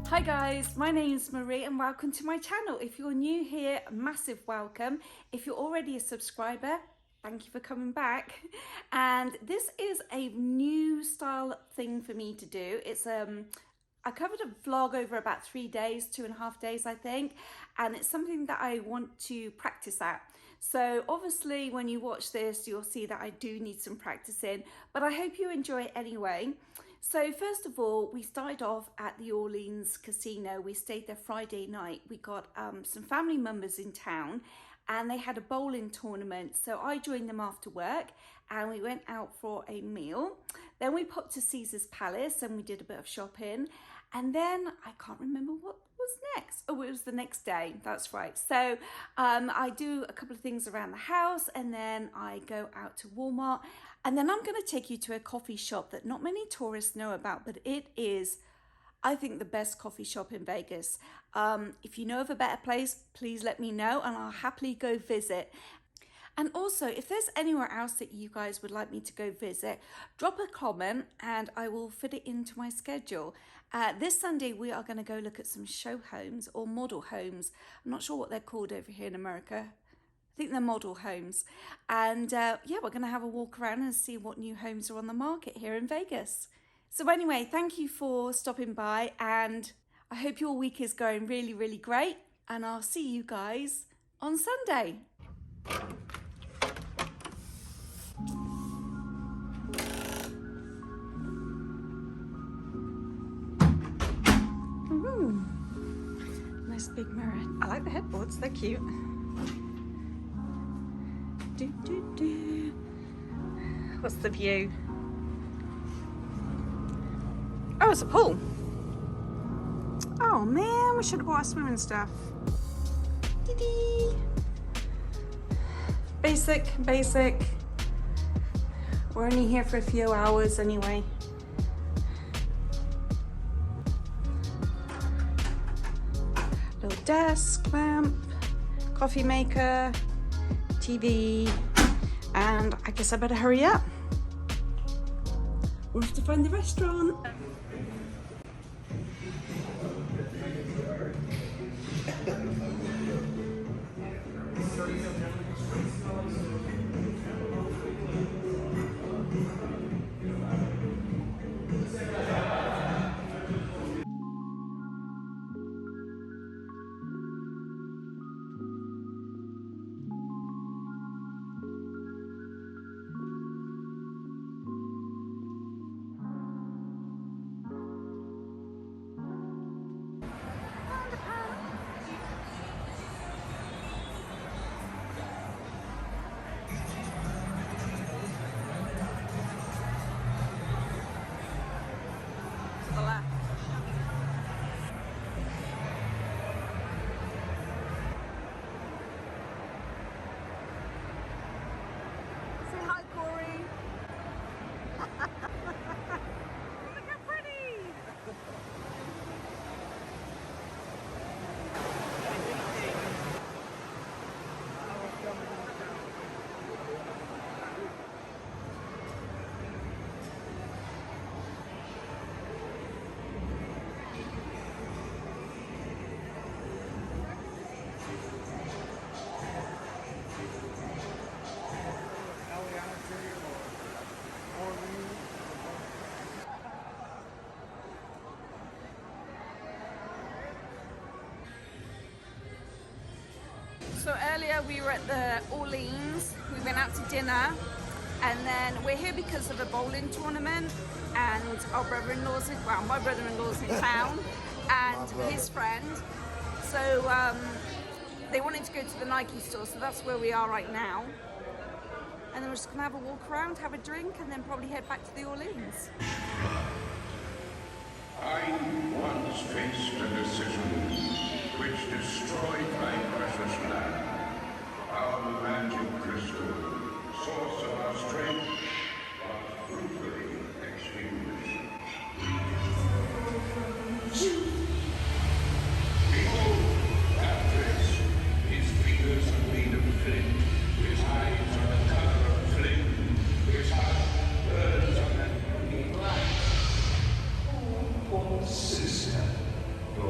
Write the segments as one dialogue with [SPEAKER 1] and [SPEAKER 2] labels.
[SPEAKER 1] Hi guys, my name is Maree and welcome to my channel. If you're new here, massive welcome. If you're already a subscriber, thank you for coming back. And this is a new style thing for me to do. It's I covered a vlog over about 3 days, 2.5 days I think, and it's something that I want to practice at. So obviously when you watch this, you'll see that I do need some practicing, but I hope you enjoy it anyway. So first of all, we started off at the Orleans Casino. We stayed there Friday night. We got some family members in town and they had a bowling tournament. So I joined them after work and we went out for a meal. Then we popped to Caesar's Palace and we did a bit of shopping. And then I can't remember what was next. Oh, it was the next day. That's right. So I do a couple of things around the house and then I go out to Walmart. And then I'm going to take you to a coffee shop that not many tourists know about, but it is, I think, the best coffee shop in Vegas. If you know of a better place, please let me know and I'll happily go visit. And also, if there's anywhere else that you guys would like me to go visit, drop a comment and I will fit it into my schedule. This Sunday, we are going to go look at some show homes or model homes. I'm not sure what they're called over here in America. I think they're model homes. And yeah, we're going to have a walk around and see what new homes are on the market here in Vegas. So anyway, thank you for stopping by and I hope your week is going really, really great. And I'll see you guys on Sunday. Ooh, nice big mirror. I like the headboards, they're cute. What's the view? Oh, it's a pool. Oh man, we should have bought our swimming stuff. Dee-dee. Basic. We're only here for a few hours anyway. Little desk, lamp, coffee maker, TV, and I guess I better hurry up. We'll have to find the restaurant. So earlier we were at the Orleans, we went out to dinner, and then we're here because of a bowling tournament, and our brother-in-law's in, well, my brother-in-law's in town, and his friend. So they wanted to go to the Nike store, so that's where we are right now. And then we're just gonna have a walk around, have a drink, and then probably head back to the Orleans.
[SPEAKER 2] I once faced a decision which destroyed my precious land. Our magic crystal, source of our strength, was brutally extinguished. Behold, that dress, his fingers are made of flint, his eyes are the color of flint, his heart burns on that burning light. Oh, poor sister, your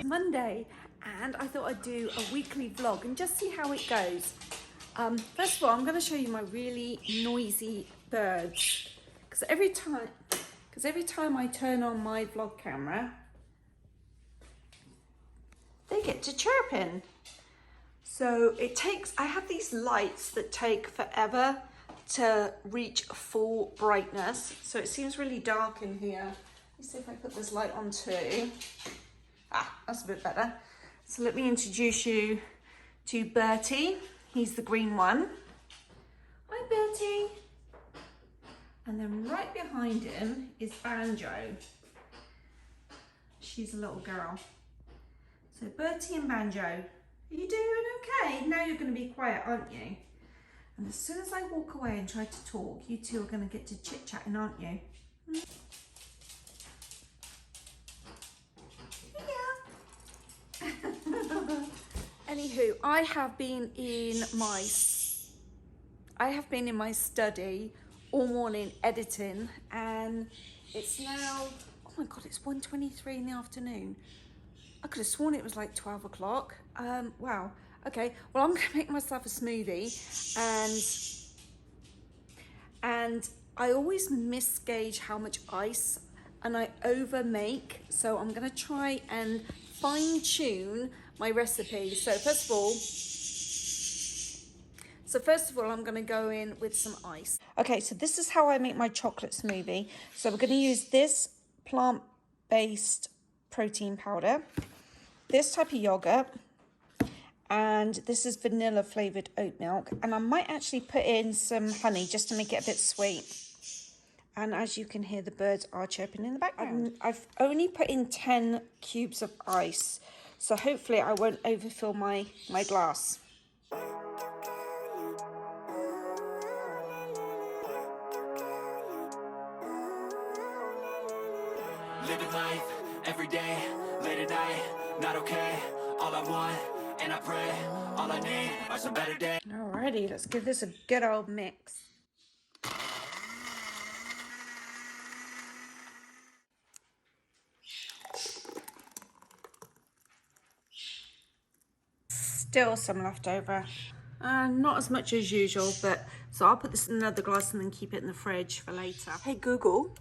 [SPEAKER 1] Monday, and I thought I'd do a weekly vlog and just see how it goes. First of all, I'm going to show you my really noisy birds, because every time I turn on my vlog camera, they get to chirping. So I have these lights that take forever to reach full brightness. So it seems really dark in here. Let's see if I put this light on too. Ah, that's a bit better. So let me introduce you to Bertie. He's the green one. Hi, Bertie. And then right behind him is Banjo. She's a little girl. So Bertie and Banjo, are you doing okay? Now you're going to be quiet, aren't you? And as soon as I walk away and try to talk, you two are going to get to chit-chatting, aren't you? Yeah. Anywho, I have been in my study all morning editing, and it's now, oh my god, it's 1:23 in the afternoon. I could have sworn it was like 12 o'clock. Wow. Okay, well, I'm gonna make myself a smoothie, and I always misgauge how much ice, and I over make, so I'm gonna try and fine tune my recipe. So first of all, I'm gonna go in with some ice. Okay, so this is how I make my chocolate smoothie. So we're gonna use this plant-based protein powder, this type of yogurt, and this is vanilla flavored oat milk. And I might actually put in some honey just to make it a bit sweet. And as you can hear, the birds are chirping in the background. I've only put in 10 cubes of ice, so hopefully I won't overfill my glass.
[SPEAKER 3] Living life, every day, late at night, not okay. All I want, and I pray, all I need are some better days.
[SPEAKER 1] Alrighty, let's give this a good old mix. Still some left over. Not as much as usual, but so I'll put this in another glass and then keep it in the fridge for later. Hey Google,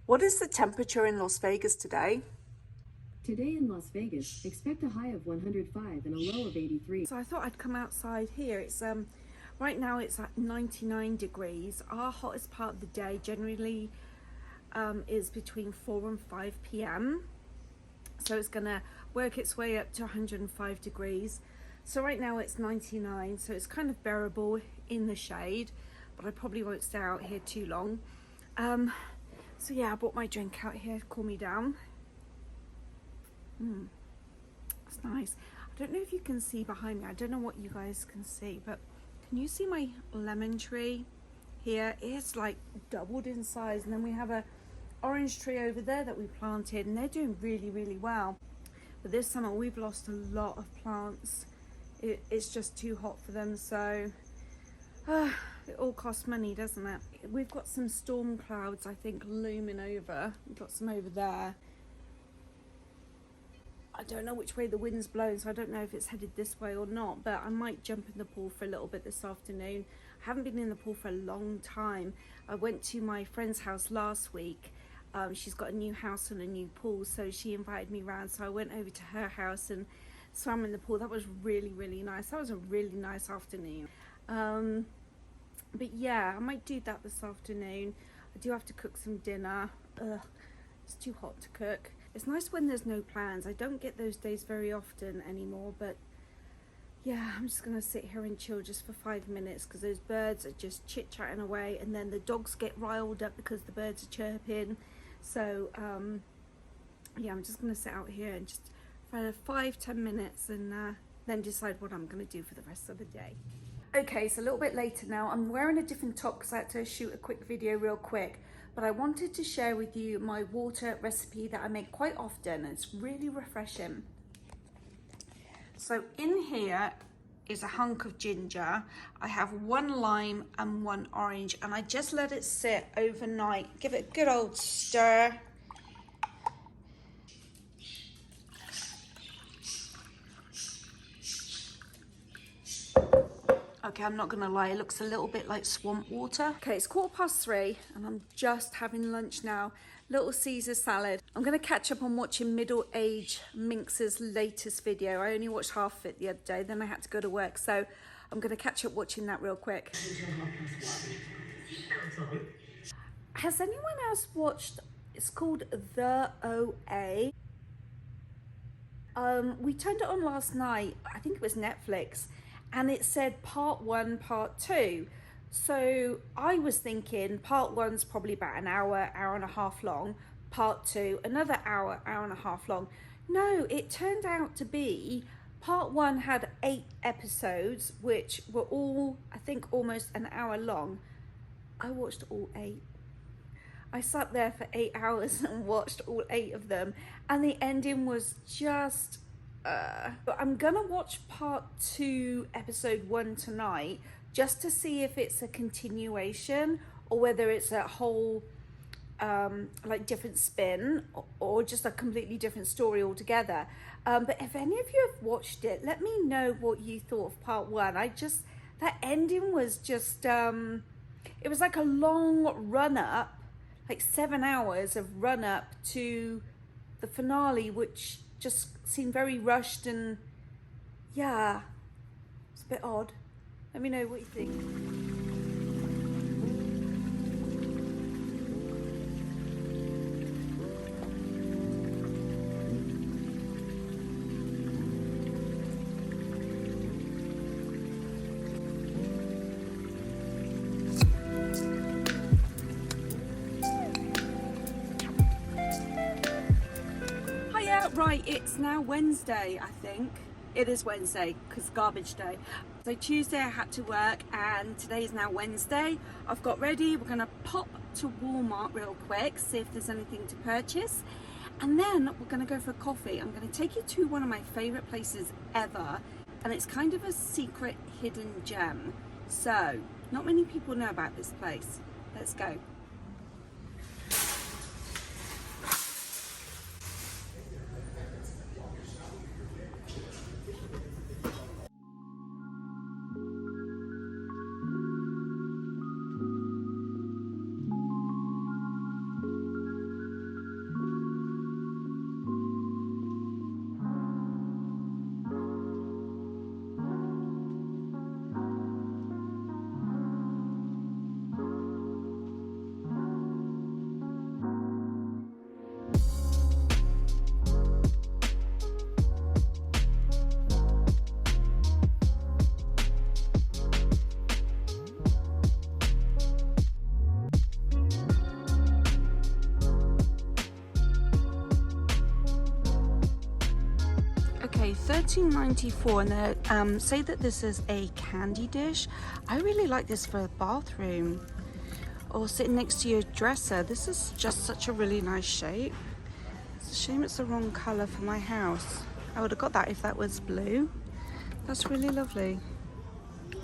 [SPEAKER 1] what is the temperature in Las Vegas today?
[SPEAKER 4] Today in Las Vegas, expect a high of 105 and a low of 83.
[SPEAKER 1] So I thought I'd come outside here. It's right now it's at 99 degrees. Our hottest part of the day generally is between 4 and 5 p.m. So it's gonna work its way up to 105 degrees. So right now it's 99, so it's kind of bearable in the shade, but I probably won't stay out here too long. So yeah, I brought my drink out here to cool me down. It's nice. I don't know if you can see behind me. I don't know what you guys can see, but can you see my lemon tree here? It's like doubled in size, and then we have a orange tree over there that we planted, and they're doing really, really well. But this summer we've lost a lot of plants. It's just too hot for them, so it all costs money, doesn't it? We've got some storm clouds, I think, looming over. We've got some over there. I don't know which way the wind's blowing, so I don't know if it's headed this way or not, but I might jump in the pool for a little bit this afternoon. I haven't been in the pool for a long time. I went to my friend's house last week. She's got a new house and a new pool, so she invited me round, so I went over to her house and swam in the pool. That was really, really nice. That was a really nice afternoon. But yeah, I might do that this afternoon. I do have to cook some dinner. It's too hot to cook. It's nice when there's no plans. I don't get those days very often anymore, but yeah, I'm just gonna sit here and chill just for 5 minutes, because those birds are just chit-chatting away, and then the dogs get riled up because the birds are chirping. So yeah, I'm just gonna sit out here and just for 5-10 minutes, and then decide what I'm gonna do for the rest of the day. Okay, so a little bit later now. I'm wearing a different top because I had to shoot a quick video real quick, but I wanted to share with you my water recipe that I make quite often. It's really refreshing. So in here is a hunk of ginger. I have 1 lime and 1 orange, and I just let it sit overnight. Give it a good old stir. Okay, I'm not gonna lie, it looks a little bit like swamp water. Okay, it's 3:15 and I'm just having lunch now. Little Caesar salad. I'm gonna catch up on watching Middle Age Minx's latest video. I only watched half of it the other day, then I had to go to work. So I'm gonna catch up watching that real quick. Has anyone else watched, it's called The OA. We turned it on last night, I think it was Netflix, and it said part 1, part 2. So I was thinking part 1's probably about an hour, hour and a half long. Part 2, another hour, hour and a half long. No, it turned out to be part 1 had 8 episodes, which were all, I think, almost an hour long. I watched all 8. I sat there for 8 hours and watched all 8 of them, and the ending was just but I'm gonna watch part 2 episode 1 tonight, just to see if it's a continuation or whether it's a whole like different spin or just a completely different story altogether. But if any of you have watched it, let me know what you thought of part 1. That ending was just it was like a long run up, like 7 hours of run up to the finale, which just seemed very rushed, and yeah, it's a bit odd. Let me know what you think. Right, it's now Wednesday, I think. It is Wednesday because garbage day. So Tuesday I had to work and today is now Wednesday. I've got ready. We're gonna pop to Walmart real quick, see if there's anything to purchase. And then we're gonna go for coffee. I'm gonna take you to one of my favorite places ever. And it's kind of a secret hidden gem. So not many people know about this place. Let's go. Okay, $13.94, and they say that this is a candy dish. I really like this for a bathroom or sitting next to your dresser. This is just such a really nice shape. It's a shame it's the wrong color for my house. I would have got that if that was blue. That's really lovely.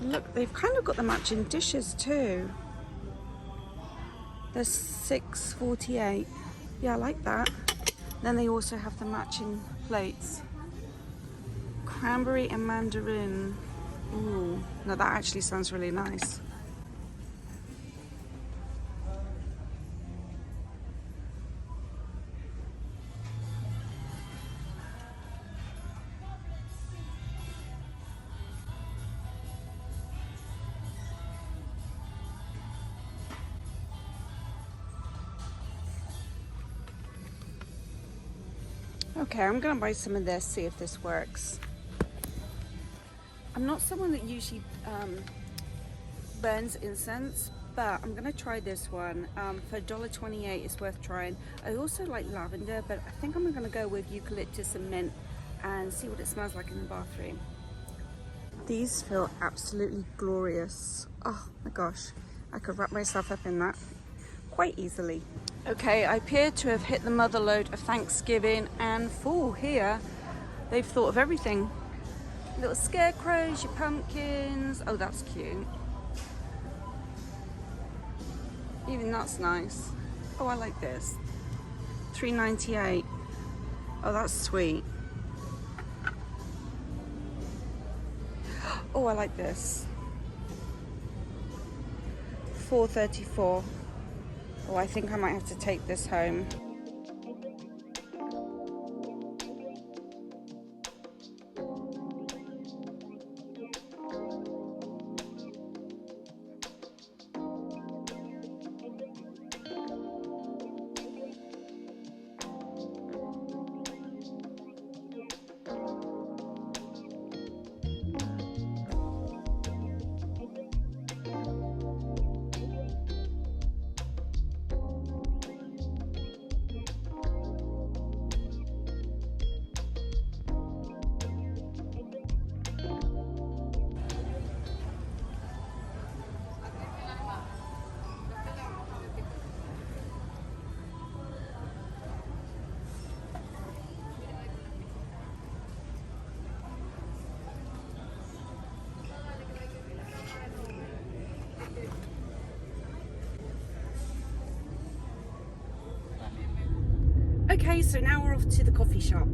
[SPEAKER 1] Look, they've kind of got the matching dishes too. They're $6.48. Yeah, I like that. Then they also have the matching plates. Cranberry and mandarin. Ooh, no, that actually sounds really nice. Okay, I'm gonna buy some of this, see if this works. I'm not someone that usually burns incense, but I'm gonna try this one. For $1.28, it's worth trying. I also like lavender, but I think I'm gonna go with eucalyptus and mint and see what it smells like in the bathroom. These feel absolutely glorious. Oh my gosh, I could wrap myself up in that quite easily. Okay, I appear to have hit the mother lode of Thanksgiving, and for here, they've thought of everything. Little scarecrows, your pumpkins. Oh, that's cute. Even that's nice. Oh, I like this. $3.98. Oh, that's sweet. Oh, I like this. 4.34. Oh, I think I might have to take this home. Okay, so now we're off to the coffee shop.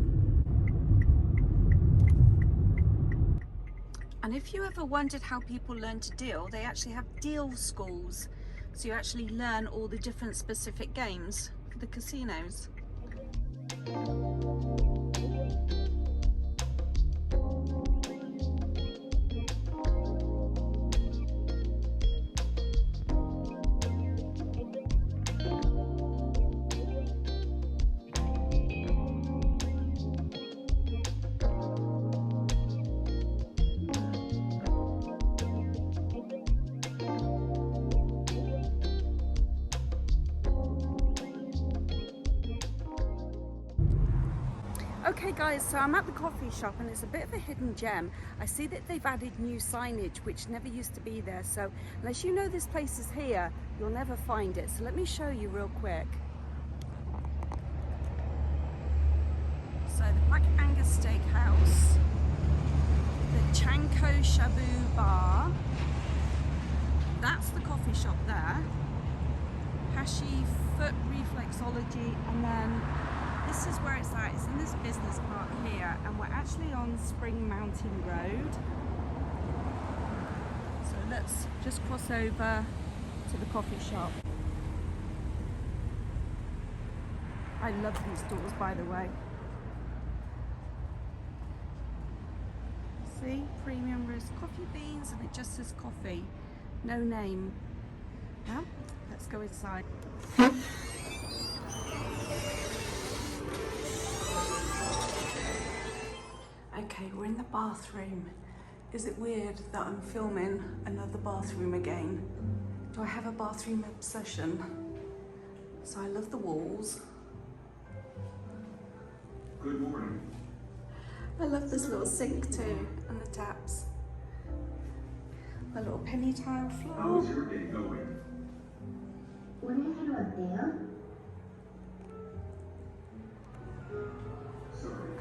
[SPEAKER 1] And if you ever wondered how people learn to deal, they actually have deal schools. So you actually learn all the different specific games for the casinos. Okay guys, so I'm at the coffee shop and it's a bit of a hidden gem. I see that they've added new signage which never used to be there, so unless you know this place is here, you'll never find it. So let me show you real quick. So the Black Angus Steakhouse, the Chanko Shabu Bar, that's the coffee shop there, Hashi Foot Reflexology, and then this is where it's at. It's in this business park here, and we're actually on Spring Mountain Road. So let's just cross over to the coffee shop. I love these doors, by the way. See, premium roast coffee beans, and it just says coffee, no name. Now, let's go inside. Okay, we're in the bathroom. Is it weird that I'm filming another bathroom again? Do I have a bathroom obsession? So I love the walls.
[SPEAKER 2] Good morning.
[SPEAKER 1] I love this little sink too, and the taps. A little penny tile floor.
[SPEAKER 2] How's your day going?
[SPEAKER 5] 오늘 하루 어때요?
[SPEAKER 2] Sorry.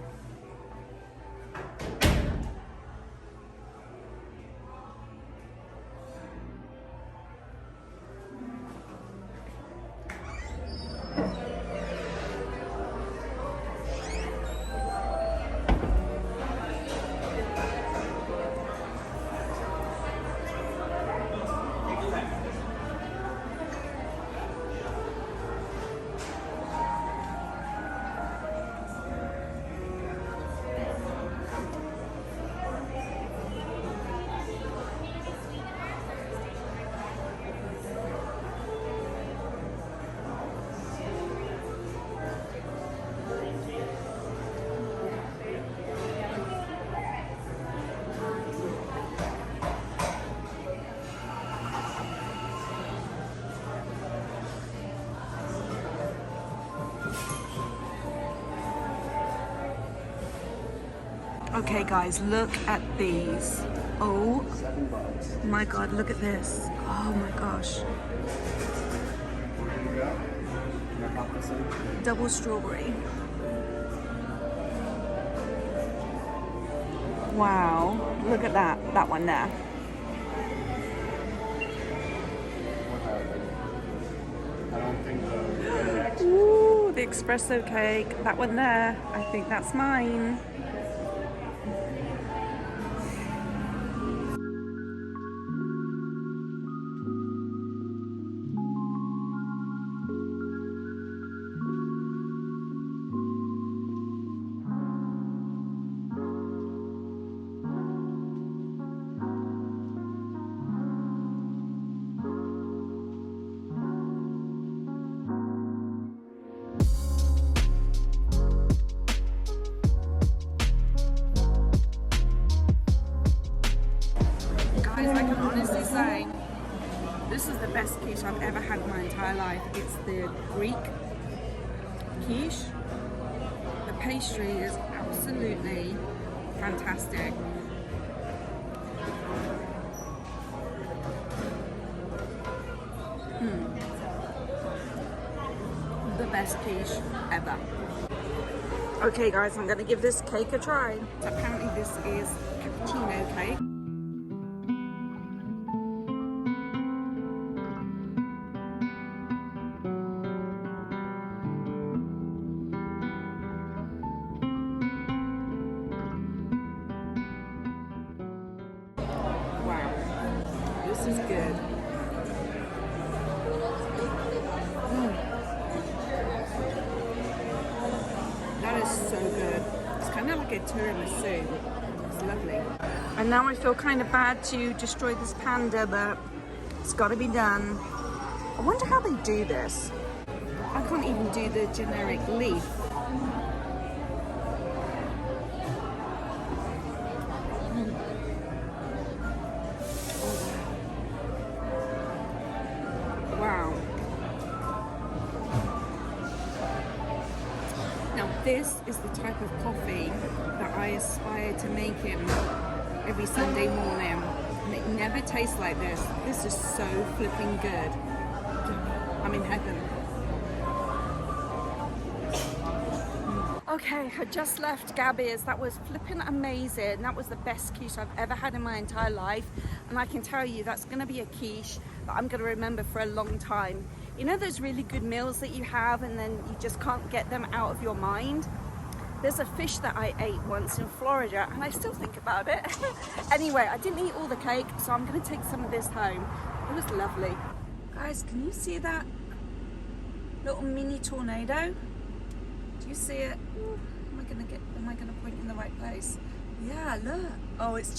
[SPEAKER 1] Okay guys, look at these. Oh my god, look at this. Oh my gosh. Double strawberry. Wow, look at that one there. Ooh, the espresso cake, that one there. I think that's mine. This is the best quiche I've ever had in my entire life. It's the Greek quiche. The pastry is absolutely fantastic. The best quiche ever. Okay guys, I'm gonna give this cake a try. Apparently this is cappuccino cake. Wow, this is good. That is so good. It's kind of like a tiramisu. It's lovely. And now I feel kind of bad to destroy this panda, but it's got to be done. I wonder how they do this. I can't even do the generic leaf. Wow. Now this is the type of coffee that I aspire to making every Sunday morning. And it never tastes like this. This is so flipping good. I'm in heaven. Okay, I just left Gabi's. That was flipping amazing. That was the best quiche I've ever had in my entire life. And I can tell you that's gonna be a quiche that I'm gonna remember for a long time. You know those really good meals that you have and then you just can't get them out of your mind? There's a fish that I ate once in Florida and I still think about it. Anyway, I didn't eat all the cake, so I'm gonna take some of this home. It was lovely. Guys, can you see that little mini tornado? Do you see it? Ooh, am I gonna point in the right place? Yeah, look. Oh, it's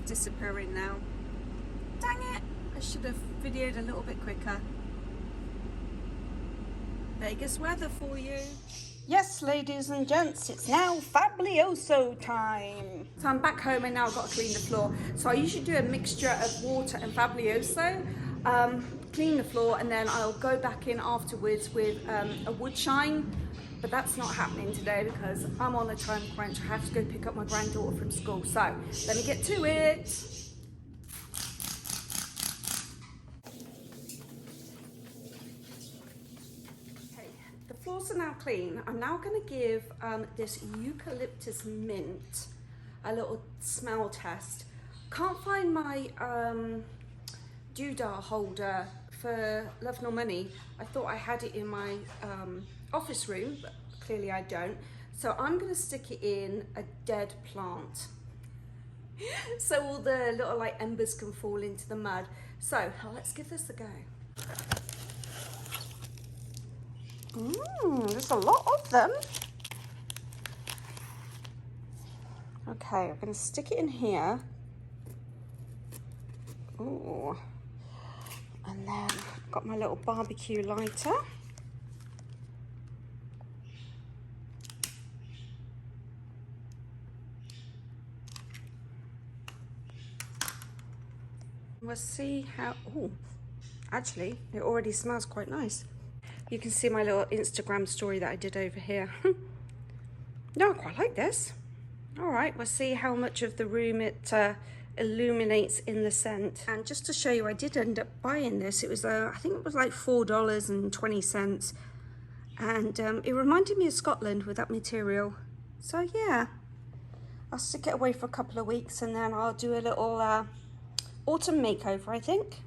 [SPEAKER 1] disappearing now. Dang it, I should have videoed a little bit quicker. Vegas weather for you. Yes, ladies and gents, it's now Fabuloso time. So I'm back home and now I've got to clean the floor. So I usually do a mixture of water and Fabuloso. Clean the floor and then I'll go back in afterwards with a wood shine. But that's not happening today because I'm on a time crunch. I have to go pick up my granddaughter from school. So let me get to it. Okay, the floors are now clean. I'm now going to give this eucalyptus mint a little smell test. Can't find my doodah holder for love nor money. I thought I had it in my office room, but clearly I don't. So I'm going to stick it in a dead plant so all the little like embers can fall into the mud. So let's give this a go. There's a lot of them. Okay, I'm going to stick it in here. Ooh. And then I've got my little barbecue lighter. We'll see how, oh, actually, it already smells quite nice. You can see my little Instagram story that I did over here. No, I quite like this. All right, we'll see how much of the room it illuminates in the scent. And just to show you, I did end up buying this. It was, I think it was like $4.20. And it reminded me of Scotland with that material. So yeah, I'll stick it away for a couple of weeks and then I'll do a little autumn makeover, I think.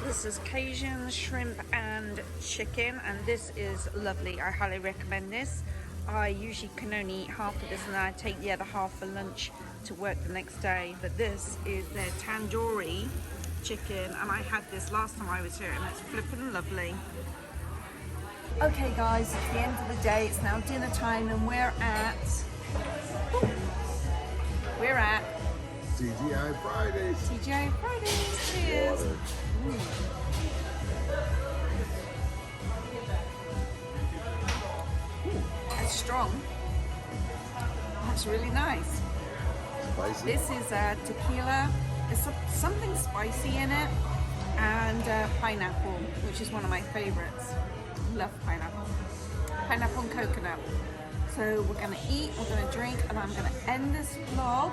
[SPEAKER 1] This is Cajun shrimp and chicken, and this is lovely. I highly recommend this. I usually can only eat half of this and then I take the other half for lunch to work the next day. But this is their tandoori chicken, and I had this last time I was here and it's flipping lovely. Okay guys, it's the end of the day. It's now dinner time and we're at We're at
[SPEAKER 6] TGI Fridays.
[SPEAKER 1] TGI Fridays. Cheers.
[SPEAKER 6] Water.
[SPEAKER 1] That's strong. That's really nice.
[SPEAKER 6] Spicy.
[SPEAKER 1] This is tequila. There's something spicy in it, and pineapple, which is one of my favorites. Love pineapple. Pineapple and coconut. So we're gonna eat, we're gonna drink, and I'm gonna end this vlog.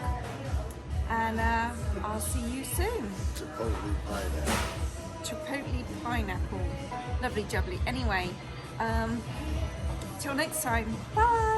[SPEAKER 1] And I'll see you soon.
[SPEAKER 6] Chipotle pineapple.
[SPEAKER 1] Chipotle pineapple. Lovely jubbly. Anyway, till next time. Bye.